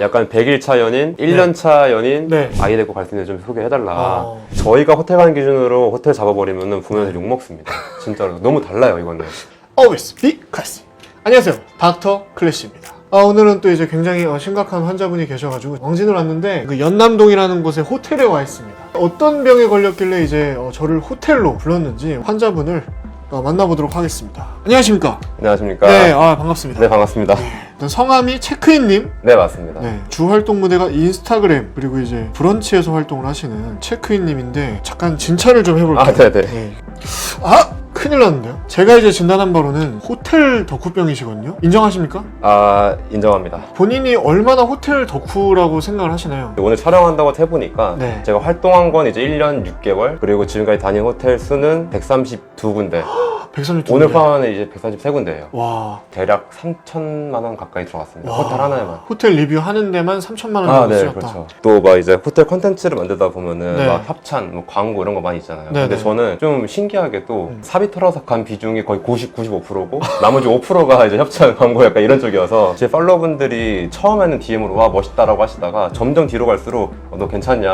약간 100일차 연인, 1년차 연인, 네. 아이 데리고 갈 수 있는데 좀 소개해달라. 저희가 호텔 가는 기준으로 호텔 잡아버리면 보면서 욕먹습니다. 진짜로. 너무 달라요, 이거는. Always be classy. 안녕하세요, 닥터 클래시입니다. 오늘은 또 이제 굉장히 심각한 환자분이 계셔가지고 왕진을 왔는데 그 연남동이라는 곳에 호텔에 와 있습니다. 어떤 병에 걸렸길래 이제 저를 호텔로 불렀는지 환자분을 만나보도록 하겠습니다. 안녕하십니까? 안녕하십니까? 네, 반갑습니다. 네, 반갑습니다. 일단 성함이 체크인님. 네, 맞습니다. 네, 주 활동 무대가 인스타그램 그리고 이제 브런치에서 활동을 하시는 체크인님인데 잠깐 진찰을 좀 해볼게요. 네네. 네. 큰일 났는데요? 제가 이제 진단한 바로는 호텔 덕후병이시거든요? 인정하십니까? 인정합니다. 본인이 얼마나 호텔 덕후라고 생각을 하시나요? 오늘 촬영한다고 해보니까 네. 제가 활동한 건 이제 1년 6개월 그리고 지금까지 다닌 호텔 수는 132군데 132. 오늘 포함하면 이제 143군데예요. 와. 대략 3천만 원 가까이 들어갔습니다. 호텔 하나에만. 호텔 리뷰 하는 데만 3천만 원 정도 네, 쓰였다. 그렇죠. 또 막 이제 호텔 컨텐츠를 만들다 보면은 네. 막 협찬, 뭐 광고 이런 거 많이 있잖아요. 네, 근데 네. 저는 좀 신기하게 또 사비 털어서 간 비중이 거의 95%고 나머지 5%가 이제 협찬, 광고 약간 이런 쪽이어서 제 팔로워분들이 처음에는 DM으로 와 멋있다라고 하시다가 점점 뒤로 갈수록 너 괜찮냐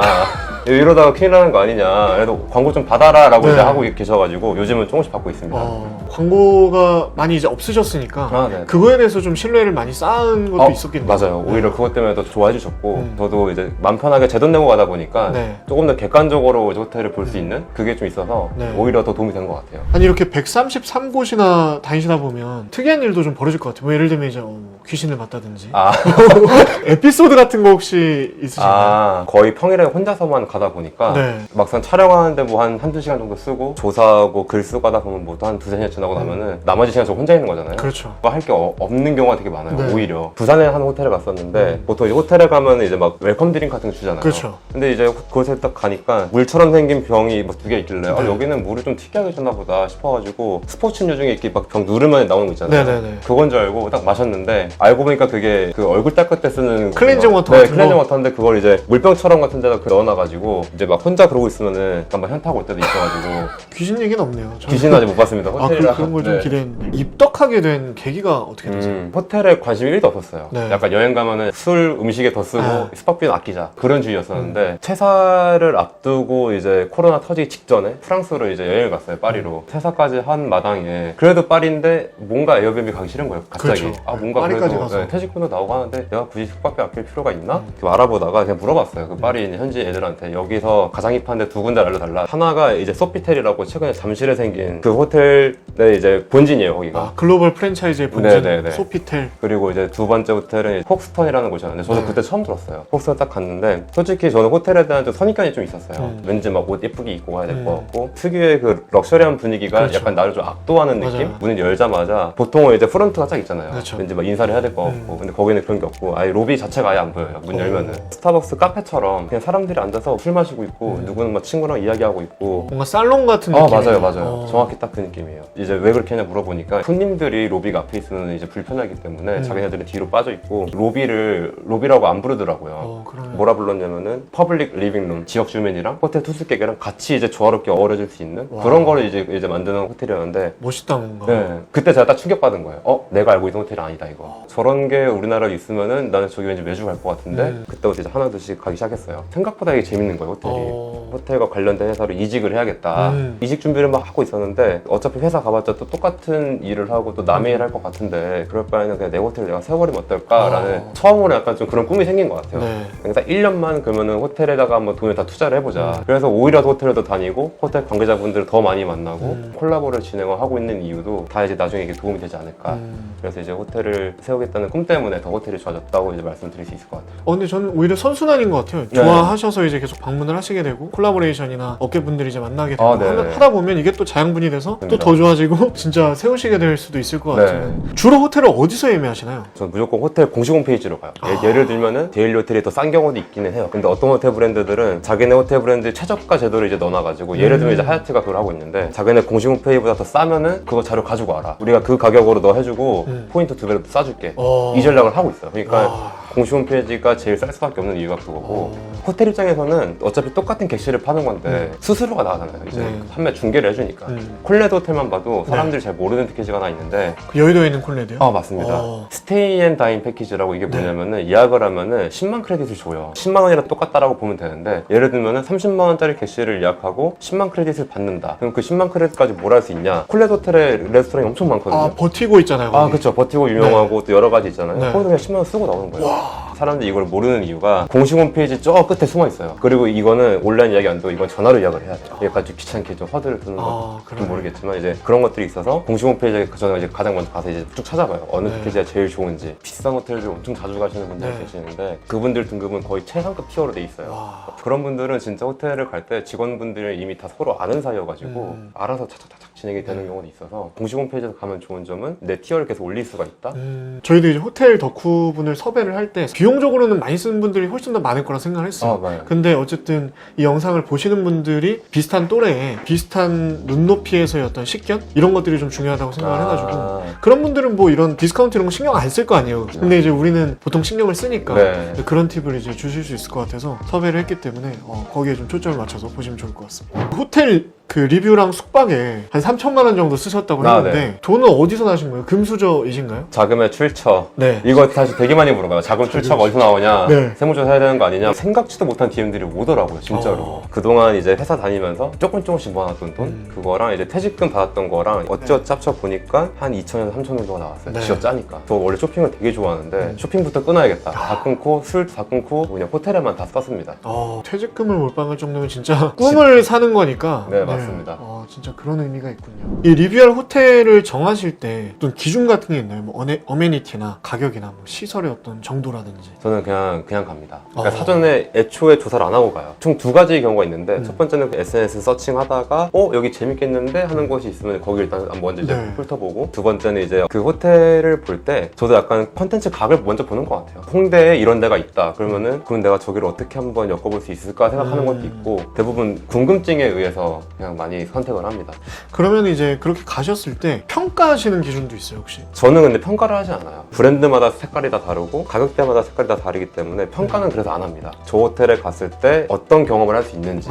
이러다가 큰일 나는 거 아니냐 그래도 광고 좀 받아라 라고 네. 이제 하고 계셔가지고 요즘은 조금씩 받고 있습니다. 광고가 많이 이제 없으셨으니까 네. 그거에 대해서 좀 신뢰를 많이 쌓은 것도 있었겠네요. 맞아요. 오히려 그것 때문에 더 좋아해 주셨고 저도 이제 맘 편하게 제 돈 내고 가다 보니까 네. 조금 더 객관적으로 이제 호텔을 볼 수 있는 그게 좀 있어서 네. 오히려 더 도움이 된 것 같아요. 아니 이렇게 133곳이나 다니시다 보면 특이한 일도 좀 벌어질 것 같아요. 뭐 예를 들면 이제 귀신을 봤다든지 에피소드 같은 거 혹시 있으신가요? 거의 평일에 혼자서만 가다 보니까 네. 막상 촬영하는데 뭐 한두 시간 정도 쓰고 조사하고 글 쓰고 하다 보면 뭐 또 한 두세 시간 지나고 나면은 나머지 시간 저 혼자 있는 거잖아요. 그렇죠. 할 게 없는 경우가 되게 많아요. 네. 오히려 부산에 한 호텔에 갔었는데 보통 이제 호텔에 가면 이제 막 웰컴 드링크 같은 거 주잖아요. 그렇죠. 근데 이제 그곳에 딱 가니까 물처럼 생긴 병이 뭐 두 개 있길래 네. 여기는 물을 좀 특이하게 줬나 보다 싶어가지고 스포츠류 중에 이렇게 막 병 누르면 나오는 거 있잖아요. 네네네. 그건 줄 알고 딱 마셨는데 알고 보니까 그게 그 얼굴 닦을 때 쓰는 클렌징 워터 네, 같은 클렌징 거? 워터인데 그걸 이제 물병처럼 같은 데다 넣어놔가지고 이제 막 혼자 그러고 있으면은 한번 현타 올 때도 있어가지고 귀신 얘기는 없네요. 저는. 귀신은 아직 못 봤습니다. 호텔이라 그런 걸 좀 네. 기대했는데 입덕하게 된 계기가 어떻게 되세요? 호텔에 관심이 1도 없었어요. 네. 약간 여행 가면은 술, 음식에 더 쓰고 네. 숙박비는 아끼자 그런 주의였었는데 퇴사를 앞두고 이제 코로나 터지기 직전에 프랑스로 이제 여행을 갔어요. 파리로. 퇴사까지 한 마당에 그래도 파리인데 뭔가 에어비앤비 가기 싫은 거예요. 갑자기. 그렇죠. 뭔가 파리까지 그래도 가서. 퇴직금도 나오고 하는데 내가 굳이 숙박비 아낄 필요가 있나? 이렇게 알아보다가 그냥 물어봤어요. 그 파리 있는 현지 애들한테 여기서 가장 힙한데 두 군데 알려달라. 하나가 이제 소피텔이라고 최근에 잠실에 생긴 그 호텔의 이제 본진이에요. 거기가. 글로벌 프랜차이즈의 본진 네네네. 소피텔. 그리고 이제 두 번째 호텔은 폭스턴이라는 곳이었는데 저도 네. 그때 처음 들었어요. 폭스턴 딱 갔는데 솔직히 저는 호텔에 대한 좀 선입견이 좀 있었어요. 왠지 막 옷 예쁘게 입고 가야 될 것 같고 특유의 그 럭셔리한 분위기가 그렇죠. 약간 나를 좀 압도하는 느낌? 맞아요. 문을 열자마자 보통은 이제 프론트가 딱 있잖아요. 그렇죠. 왠지 막 인사를 해야 될 것 같고 근데 거기는 그런 게 없고 아예 로비 자체가 아예 안 보여요. 문 열면은 스타벅스 카페처럼 그냥 사람들이 앉아서 술 마시고 있고 누구는 막 친구랑 이야기하고 있고 뭔가 살롱 같은 느낌. 맞아요. 정확히 딱 그 느낌이에요. 이제 왜 그렇게 하냐 물어보니까 손님들이 로비가 앞에 있으면 이제 불편하기 때문에 자기네들은 뒤로 빠져 있고 로비라고 안 부르더라고요. 그러면 뭐라 불렀냐면은 퍼블릭 리빙룸 지역 주민이랑 호텔 투숙객이랑 같이 이제 조화롭게 어우러질 수 있는 그런 거를 이제 만드는 호텔이었는데 멋있다 뭔가. 네. 그때 제가 딱 충격받은 거예요. 내가 알고 있는 호텔이 아니다 이거. 저런 게 우리나라에 있으면은 나는 저기 왠지 매주 갈 것 같은데 그때부터 이제 하나둘씩 가기 시작했어요. 생각보다 이게 재밌는 거예요 호텔이. 호텔과 관련된 회사로 이직을 해야겠다. 이직 준비를 막 하고 있었는데 어차피 회사 가봤자 또 똑같은 일을 하고 또 남의 일 할 것 같은데 그럴 바에는 그냥 내 호텔 내가 세워버리면 어떨까라는 처음으로 약간 좀 그런 꿈이 생긴 것 같아요. 네. 그러니까 1년만 그러면은 호텔에다가 한번 돈을 다 투자를 해보자. 그래서 오히려 호텔을 더 다니고 호텔 관계자분들을 더 많이 만나고 콜라보를 진행을 하고 있는 이유도 다 이제 나중에 이게 도움이 되지 않을까. 그래서 이제 호텔을 세우겠다는 꿈 때문에 더 호텔이 좋아졌다고 이제 말씀드릴 수 있을 것 같아요. 근데 저는 오히려 선순환인 것 같아요. 좋아하셔서 이제 계속 방문을 하시게 되고 콜라보레이션이나 업계분들이 이제 만나게 되고 하다 보면 이게 또 자양분이 돼서 또 더 좋아지고 진짜 세우시게 될 수도 있을 것 같아요. 주로 호텔을 어디서 예매하시나요? 저는 무조건 호텔 공식 홈페이지로 가요. 예를 들면은 데일리 호텔이 더 싼 경우도 있기는 해요. 근데 어떤 호텔 브랜드들은 자기네 호텔 브랜드 최저가 제도를 이제 넣어놔가지고 예를 들면 이제 하얏트가 그걸 하고 있는데 자기네 공식 홈페이지보다 더 싸면은 그거 자료 가지고 와라. 우리가 그 가격으로 너 해주고 포인트 2배로 싸줄게. 이 전략을 하고 있어요. 그러니까 공식 홈페이지가 제일 쌀 수밖에 없는 이유가 그거고 호텔 입장에서는 어차피 똑같은 객실을 파는 건데 수수료가 나가잖아요. 이제 판매 중개를 해주니까 콜레드 호텔만 봐도 사람들이 잘 모르는 패키지가 하나 있는데 그 여의도에 있는 콜레드요? 맞습니다. 스테이 앤 다인 패키지라고 이게 뭐냐면은 예약을 하면은 10만 크레딧을 줘요. 10만 원이랑 똑같다라고 보면 되는데 예를 들면은 30만 원짜리 객실을 예약하고 10만 크레딧을 받는다. 그럼 그 10만 크레딧까지 뭘 할 수 있냐? 콜레드 호텔에 레스토랑이 엄청 많거든요. 버티고 있잖아요. 거기. 그렇죠. 버티고 유명하고 또 여러 가지 있잖아요. 네. 거기서 그냥 10만 원 쓰고 나오는 거예요. 사람들이 이걸 모르는 이유가 공식 홈페이지 저 끝에 숨어 있어요. 그리고 이거는 온라인 예약이 안 되고 이건 전화로 예약을 해야 돼요. 얘가 좀 귀찮게 좀 허들을 두는 건 모르겠지만 이제 그런 것들이 있어서 공식 홈페이지에 저는 이제 가장 먼저 가서 이제 쭉 찾아봐요. 어느 패키지가 제일 좋은지. 비싼 호텔들 엄청 자주 가시는 분들 계시는데 그분들 등급은 거의 최상급 티어로 돼 있어요. 그런 분들은 진짜 호텔을 갈 때 직원분들이 이미 다 서로 아는 사이여가지고 알아서 차차차차 진행이 되는 경우도 있어서 공식 홈페이지에서 가면 좋은 점은 내 티어를 계속 올릴 수가 있다. 저희도 이제 호텔 덕후분을 섭외를 할 때 비용적으로는 많이 쓰는 분들이 훨씬 더 많을 거라 생각을 했어요. 근데 어쨌든 이 영상을 보시는 분들이 비슷한 또래에 비슷한 눈높이에서의 어떤 식견? 이런 것들이 좀 중요하다고 생각을 해가지고 그런 분들은 뭐 이런 디스카운트 이런 거 신경 안 쓸 거 아니에요. 근데 이제 우리는 보통 신경을 쓰니까 그런 팁을 이제 주실 수 있을 것 같아서 섭외를 했기 때문에 거기에 좀 초점을 맞춰서 보시면 좋을 것 같습니다. 호텔 그 리뷰랑 숙박에 한 3천만 원 정도 쓰셨다고 했는데 돈은 어디서 나신 거예요? 금수저이신가요? 자금의 출처. 이거 사실 되게 많이 물어봐요. 자금 출처가 어디서 나오냐? 세무조사 해야 되는 거 아니냐? 생각지도 못한 DM들이 오더라고요, 진짜로. 그동안 이제 회사 다니면서 조금씩 모아놨던 돈 그거랑 이제 퇴직금 받았던 거랑 짭쳐 보니까 한 2천에서 3천 정도가 나왔어요. 쥐어 짜니까. 저 원래 쇼핑을 되게 좋아하는데 쇼핑부터 끊어야겠다. 다 끊고 술도 다 끊고 그냥 호텔에만 다 썼습니다. 퇴직금을 몰빵할 정도면 진짜 꿈을 사는 거니까. 맞습니다. 진짜 그런 의미가 있군요. 이 리뷰할 호텔을 정하실 때 어떤 기준 같은 게 있나요? 뭐 어메니티나 가격이나 뭐 시설의 어떤 정도라든지. 저는 그냥 갑니다. 그러니까 사전에 애초에 조사를 안 하고 가요. 총 두 가지 경우가 있는데 첫 번째는 SNS 서칭하다가 여기 재밌겠는데 하는 곳이 있으면 거기 일단 먼저 이제 훑어보고 두 번째는 이제 그 호텔을 볼 때 저도 약간 컨텐츠 각을 먼저 보는 것 같아요. 홍대에 이런 데가 있다. 그러면은 그럼 내가 저기를 어떻게 한번 엮어볼 수 있을까 생각하는 것도 있고 대부분 궁금증에 의해서 그냥 많이 선택을 합니다. 그러면 이제 그렇게 가셨을 때 평가하시는 기준도 있어요, 혹시? 저는 근데 평가를 하지 않아요. 브랜드마다 색깔이 다 다르고 가격대마다 색깔이 다 다르기 때문에 평가는 그래서 안 합니다. 저 호텔에 갔을 때 어떤 경험을 할 수 있는지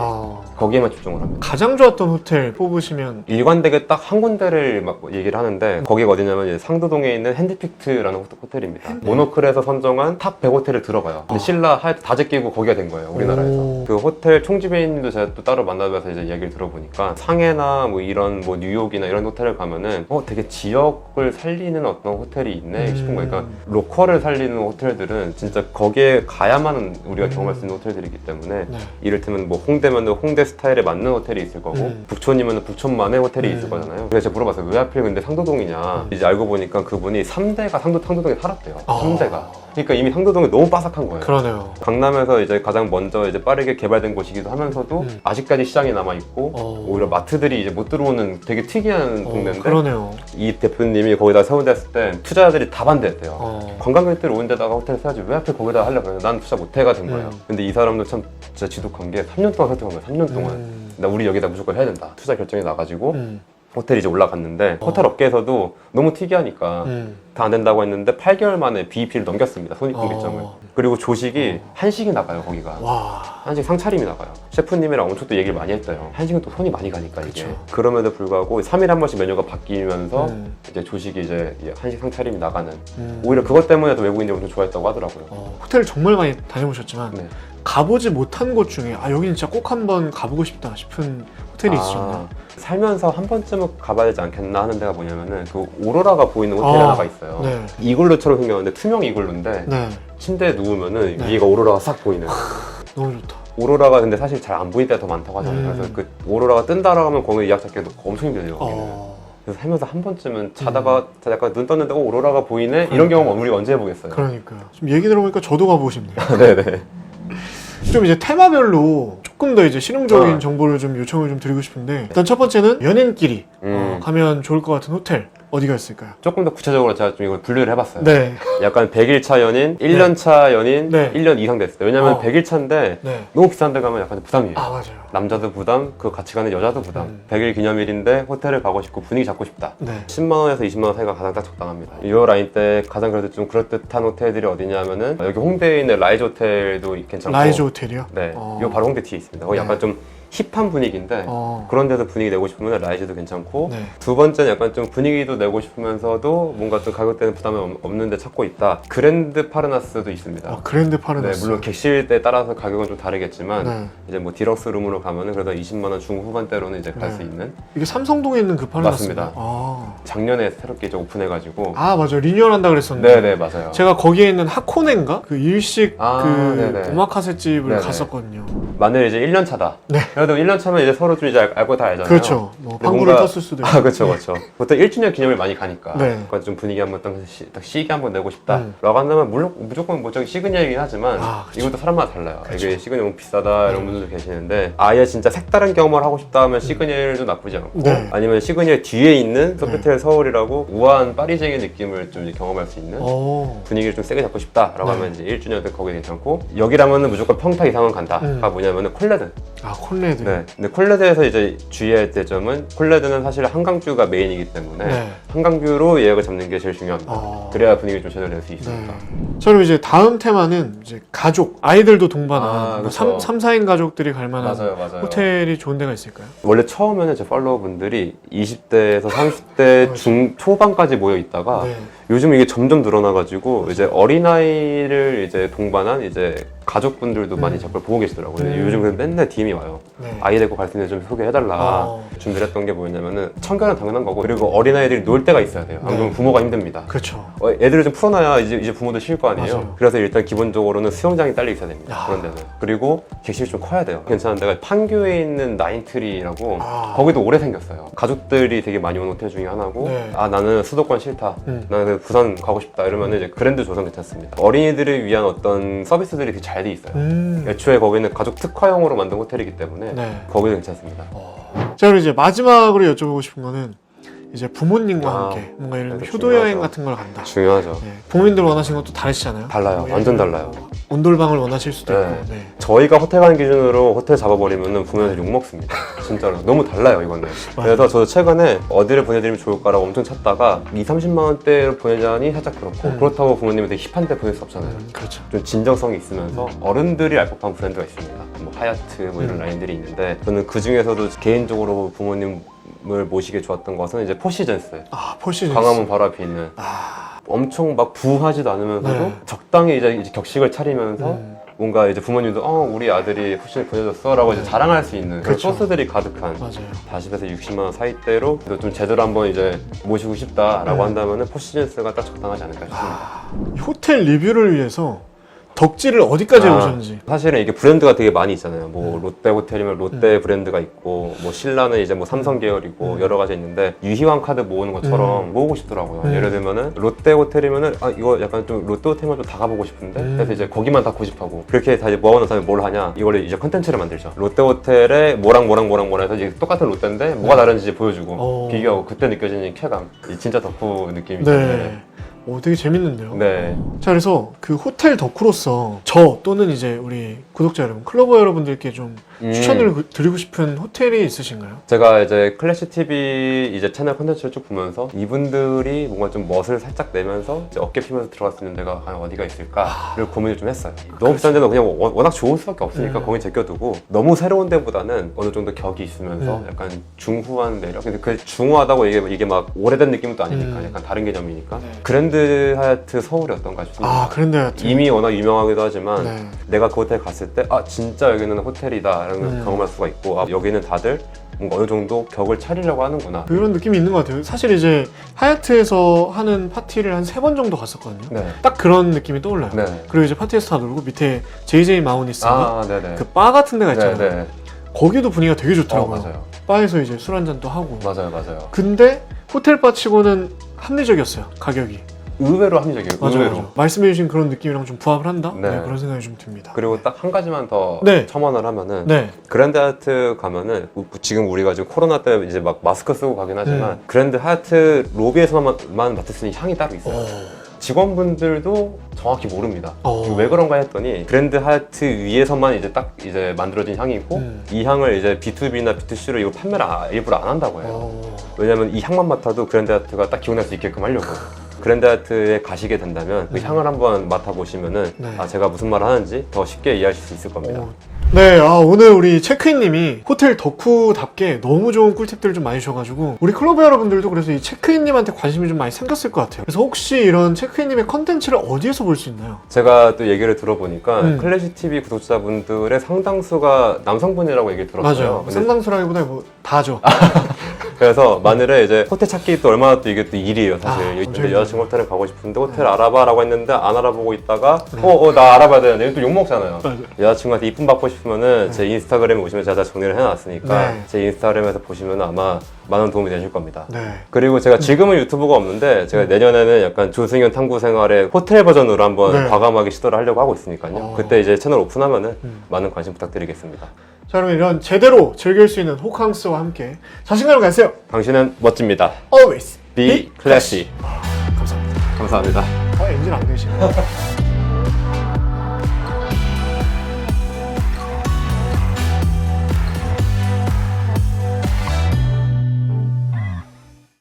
거기에만 집중을 합니다. 가장 좋았던 호텔 뽑으시면 일관되게 딱 한 군데를 막 얘기를 하는데 거기가 어디냐면 이제 상도동에 있는 핸드픽트라는 호텔입니다. 모노클에서 선정한 탑 100 호텔을 들어가요. 근데 신라 하얏트 다 제끼고 거기가 된 거예요, 우리나라에서. 그 호텔 총지배인님도 제가 또 따로 만나뵈서 이제 얘기를 들어보니까 상해나 뭐 이런 뭐 뉴욕이나 이런 호텔을 가면은 되게 지역을 살리는 어떤 호텔이 있네 싶은 거예요. 그러니까 로컬을 살리는 호텔들은 진짜 거기에 가야만 우리가 경험할 수 있는 호텔들이기 때문에 이를테면 뭐 홍대면 홍대 스타일에 맞는 호텔이 있을 거고 북촌이면 북촌만의 호텔이 있을 거잖아요. 그래서 제가 물어봤어요. 왜 하필 근데 상도동이냐. 이제 알고 보니까 그분이 3대가 상도동에 살았대요. 3대가. 그러니까 이미 상도동이 너무 빠삭한 거예요. 그러네요. 강남에서 이제 가장 먼저 이제 빠르게 개발된 곳이기도 하면서도 아직까지 시장이 남아 있고 오히려 마트들이 이제 못 들어오는 되게 특이한 동네인데 그러네요. 이 대표님이 거기다 세운댔을 때 투자자들이 다 반대했대요. 관광객들이 오는 데다가 호텔 써야지 왜 하필 거기다 하려고 그래요. 난 투자 못해가 된 거예요. 근데 이 사람도 참 진짜 지독한 게 3년 동안 설득한 거예요. 3년 동안. 나 우리 여기다 무조건 해야 된다. 투자 결정이 나가지고 호텔이 이제 올라갔는데 호텔 업계에서도 너무 특이하니까 다 안 된다고 했는데 8개월 만에 BEP를 넘겼습니다. 손익분 일정을. 그리고 조식이 한식이 나가요, 거기가. 한식 상차림이 나가요. 셰프님이랑 엄청 또 얘기를 많이 했어요. 한식은 또 손이 많이 가니까 이게. 그럼에도 불구하고 3일에 한 번씩 메뉴가 바뀌면서 이제 조식이 이제 한식 상차림이 나가는. 오히려 그것 때문에도 외국인들이 엄청 좋아했다고 하더라고요. 호텔을 정말 많이 다녀보셨지만 가보지 못한 곳 중에 여기는 진짜 꼭 한번 가보고 싶다 싶은 호텔이 있으셨나요? 살면서 한 번쯤은 가봐야 되지 않겠나 하는 데가 뭐냐면은 그 오로라가 보이는 호텔이 하나가 있어요. 이글루처럼 생겼는데 투명 이글루인데 침대에 누우면은 위에가 오로라가 싹 보이는. 너무 좋다. 오로라가 근데 사실 잘 안 보일 때가 더 많다고 하잖아요. 그래서 그 오로라가 뜬다라고 하면 거기 예약 잡기도 엄청 힘들어요. 그래서 살면서 한 번쯤은 자다가 약간 눈 떴는데 오로라가 보이네? 이런 경험 우리 언제 해보겠어요? 그러니까요. 지금 얘기 들어보니까 저도 가보고 싶네요. 네네. 좀 이제 테마별로 조금 더 이제 실용적인 정보를 좀 요청을 좀 드리고 싶은데 일단 첫 번째는 연인끼리 가면 좋을 것 같은 호텔 어디가 있을까요? 조금 더 구체적으로 제가 좀 이걸 분류를 해봤어요. 네. 약간 100일차 연인, 1년차 연인, 네. 1년 이상 됐을 때. 왜냐면 어. 100일차인데 네. 너무 비싼 데 가면 약간 부담이에요. 아, 맞아요. 남자도 부담, 그 같이 가는 여자도 부담. 100일 기념일인데 호텔을 가고 싶고 분위기 잡고 싶다. 네. 10만 원에서 20만 원 사이가 가장 딱 적당합니다. 2월 라인 때 가장 그래도 좀 그럴듯한 호텔들이 어디냐면은 여기 홍대에 있는 라이즈 호텔도 괜찮고. 라이즈 호텔이요? 네, 이거 바로 홍대 뒤에 있습니다. 거기 네. 약간 좀 힙한 분위기인데 그런 데서 분위기 내고 싶으면 라이즈도 괜찮고 네. 두 번째는 약간 좀 분위기도 내고 싶으면서도 뭔가 좀 가격대는 부담이 없는데 찾고 있다. 그랜드 파르나스도 있습니다. 그랜드 네, 파르나스. 물론 객실에 따라서 가격은 좀 다르겠지만 네. 이제 뭐 디럭스 룸으로 가면은 그래도 20만 원 중후반대로는 이제 갈 네. 수 있는. 이게 삼성동에 있는 그 파르나스입니다. 맞습니다. 아, 작년에 새롭게 이제 오픈해가지고. 맞아요. 리뉴얼한다 그랬었는데. 네네 맞아요. 제가 거기에 있는 하코네인가? 그 일식 네네. 오마카세 집을 네네. 갔었거든요. 만일 이제 1년 차다. 네. 그래도 1년 차면 이제 서로 좀 이제 알고 다 알잖아요. 그렇죠. 뭐 근데 방구를 뭔가- 텄을 수도 있고. 그렇죠, 그렇죠. 보통 1주년 기념일 많이 가니까. 네. 약간 좀 분위기 한번 딱 시게 한번 내고 싶다. 라고 한다면 물론 무조건 뭐 저기 시그니엘이긴 하지만 그렇죠. 이것도 사람마다 달라요. 그렇죠. 이게 시그니엘 너무 비싸다 이런 분들도 계시는데 아예 진짜 색다른 경험을 하고 싶다 하면 시그니엘도 나쁘지 않고 네. 아니면 시그니엘 뒤에 있는 소피텔 서울이라고 우아한 파리쟁이 느낌을 좀 이제 경험할 수 있는 분위기를 좀 세게 잡고 싶다라고 네. 하면 이제 1주년 때 거기 괜찮고 여기라면은 무조건 평타 이상은 간다가 뭐냐면은 콜레드. 콜레드. 네. 근데 콜레드에서 이제 주의할 때 점은 콜레드는 사실 한강뷰가 메인이기 때문에 네. 한강뷰로 예약을 잡는 게 제일 중요합니다. 그래야 분위기를 좀 제대로 낼 수 있으니까. 자, 그럼 이제 다음 테마는 이제 가족, 아이들도 동반한 그쵸. 3, 4인 가족들이 갈 만한 맞아요. 호텔이 좋은 데가 있을까요? 원래 처음에는 제 팔로워분들이 20대에서 30대 중 초반까지 모여 있다가 네. 요즘 이게 점점 늘어나가지고 이제 어린아이를 이제 동반한 이제 가족분들도 많이 자꾸 보고 계시더라고요. 요즘 그 맨날 DM이 와요. 네. 아이 데리고 갈 수 있는 좀 소개해달라. 준비를 했던 게 뭐였냐면은 청결은 당연한 거고 그리고 어린아이들이 놀 데가 있어야 돼요. 안 그러면 부모가 힘듭니다. 그렇죠. 애들을 좀 풀어놔야 이제 부모도 쉴 거 아니에요. 맞아요. 그래서 일단 기본적으로는 수영장이 딸려 있어야 됩니다. 야. 그런 데는. 그리고 객실이 좀 커야 돼요. 괜찮은 데가 판교에 있는 나인트리라고 거기도 오래 생겼어요. 가족들이 되게 많이 온 호텔 중에 하나고 네. 나는 수도권 싫다. 나는 부산 가고 싶다. 이러면 이제 그랜드 조선 괜찮습니다. 어린이들을 위한 어떤 서비스들이 되게 잘 돼 있어요. 애초에 거기는 가족 특화형으로 만든 호텔이기 때문에 네. 거기도 괜찮습니다. 자, 그럼 이제 마지막으로 여쭤보고 싶은 거는 이제 부모님과 함께 뭔가 이런 그래도 효도 여행 중요하죠. 같은 걸 간다. 중요하죠. 네. 부모님들 원하시는 것도 다르시잖아요. 달라요. 뭐 완전 예를 들면 달라요. 뭐 온돌방을 원하실 수도 네. 있고. 네. 저희가 호텔 가는 기준으로 호텔 잡아버리면 부모님들 욕먹습니다. 진짜로. 너무 달라요, 이거는. 그래서 저도 최근에 어디를 보내드리면 좋을까라고 엄청 찾다가 2, 30만 원대를 보내자니 살짝 그렇고 그렇다고 부모님한테 힙한 데 보낼 수 없잖아요. 그렇죠. 좀 진정성이 있으면서 어른들이 알 법한 브랜드가 있습니다. 뭐 하얏트 뭐 이런 라인들이 있는데 저는 그 중에서도 개인적으로 부모님을 모시기 좋았던 것은 이제 포시즌스. 포시즌스. 광화문 바로 앞에 있는 엄청 막 부하지도 않으면서도 네. 적당히 이제 격식을 차리면서 뭔가 이제 부모님도 우리 아들이 포시즌 보내줬어라고 이제 자랑할 수 있는 그런 그렇죠. 소스들이 가득한 맞아요. 40에서 60만 원 사이대로 그래도 좀 제대로 한번 이제 모시고 싶다라고 한다면은 포시즌스가 딱 적당하지 않을까 싶습니다. 이 호텔 리뷰를 위해서 덕지를 어디까지 해오셨는지. 사실은 이게 브랜드가 되게 많이 있잖아요. 뭐 롯데 호텔이면 롯데 브랜드가 있고 뭐 신라는 이제 뭐 삼성 계열이고 여러 가지 있는데 유희왕 카드 모으는 것처럼 모으고 싶더라고요. 예를 들면은 롯데 호텔이면은 이거 약간 좀 롯데 호텔만 좀 다 가보고 싶은데 그래서 이제 거기만 다 고집하고 그렇게 다 이제 모아놓은 다음에 뭘 하냐 이거를 이제 컨텐츠를 만들죠. 롯데 호텔에 뭐랑 해서 이제 똑같은 롯데인데 뭐가 다른지 보여주고 비교하고 그때 느껴지는 쾌감 진짜 덕후 느낌이죠. 네. 되게 재밌는데요. 네. 자, 그래서 그 호텔 덕후로서 저 또는 이제 우리 구독자 여러분, 클로버 여러분들께 좀 추천을 드리고 싶은 호텔이 있으신가요? 제가 이제 클래시 TV 이제 채널 콘텐츠를 쭉 보면서 이분들이 뭔가 좀 멋을 살짝 내면서 이제 어깨 피면서 들어갈 수 있는 데가 과연 어디가 있을까를 고민을 좀 했어요. 너무 비싼 데는 그냥 워낙 좋을 수밖에 없으니까 거기 제껴두고 너무 새로운 데보다는 어느 정도 격이 있으면서 약간 중후한 매력. 근데 그 중후하다고 이게 막 오래된 느낌은 또 아니니까 약간 다른 개념이니까 그랜드 하얏트 서울이 어떤가 싶습니다. 그랜드 하얏트. 이미 워낙 유명하기도 하지만 네. 내가 그 호텔 갔을 때 진짜 여기는 호텔이다 라는 걸 경험할 수가 있고 여기는 다들 뭔가 어느 정도 격을 차리려고 하는구나. 그런 느낌이 있는 것 같아요. 사실 이제 하얏트에서 하는 파티를 한 3번 정도 갔었거든요. 네. 딱 그런 느낌이 떠올라요. 네. 그리고 이제 파티에서 다 놀고 밑에 JJ 마우니스인가? 네네. 그 바 같은 데가 있잖아요. 네네. 거기도 분위기가 되게 좋더라고요. 맞아요. 바에서 이제 술 한잔 또 하고. 맞아요. 근데 호텔 바 치고는 합리적이었어요. 가격이. 의외로 합리적이에요. 맞아, 의외로. 맞아. 말씀해주신 그런 느낌이랑 좀 부합을 한다? 네. 네, 그런 생각이 좀 듭니다. 그리고 딱 한 가지만 더 네. 첨언을 하면은 네. 그랜드 하얏트 가면은 지금 우리가 지금 코로나 때문에 이제 막 마스크 쓰고 가긴 하지만 그랜드 하얏트 로비에서만 맡을 수 있는 향이 따로 있어요. 직원분들도 정확히 모릅니다. 이거 왜 그런가 했더니 그랜드 하얏트 위에서만 이제 딱 이제 만들어진 향이고 이 향을 이제 B2B나 B2C로 이거 판매를 일부러 안 한다고 해요. 왜냐면 이 향만 맡아도 그랜드 하얏트가 딱 기억날 수 있게끔 하려고. 그랜드 하얏트에 가시게 된다면 그 향을 한번 맡아보시면은 네. 아 제가 무슨 말을 하는지 더 쉽게 이해하실 수 있을 겁니다. 네, 오늘 우리 체크인님이 호텔 덕후답게 너무 좋은 꿀팁들을 좀 많이 주셔가지고 우리 클로버 여러분들도 그래서 이 체크인님한테 관심이 좀 많이 생겼을 것 같아요. 그래서 혹시 이런 체크인님의 컨텐츠를 어디에서 볼 수 있나요? 제가 또 얘기를 들어보니까 클래식 TV 구독자분들의 상당수가 남성분이라고 얘기를 들었어요. 맞아요. 근데 상당수라기보다 뭐 다죠. 그래서 만일에 이제 호텔 찾기 또 얼마나 또 이게 또 일이에요 사실. 엄청 근데 여자친구 호텔을 가고 싶은데 호텔 알아봐라고 했는데 안 알아보고 있다가 나 알아봐야 되는데 또 욕먹잖아요. 맞아요. 여자친구한테 이쁨 받고 싶으면은 제 인스타그램에 오시면 제가 다 정리를 해놨으니까 네. 제 인스타그램에서 보시면 아마 많은 도움이 되실 겁니다. 네. 그리고 제가 지금은 유튜브가 없는데 제가 내년에는 약간 조승현 탐구 생활의 호텔 버전으로 한번 네. 과감하게 시도를 하려고 하고 있으니까요. 그때 이제 채널 오픈하면은 많은 관심 부탁드리겠습니다. 자, 그럼 이런 제대로 즐길 수 있는 호캉스와 함께 자신감을 가지세요. 당신은 멋집니다. Always Be classy. 감사합니다. 감사합니다. 엔진 안 되시네요.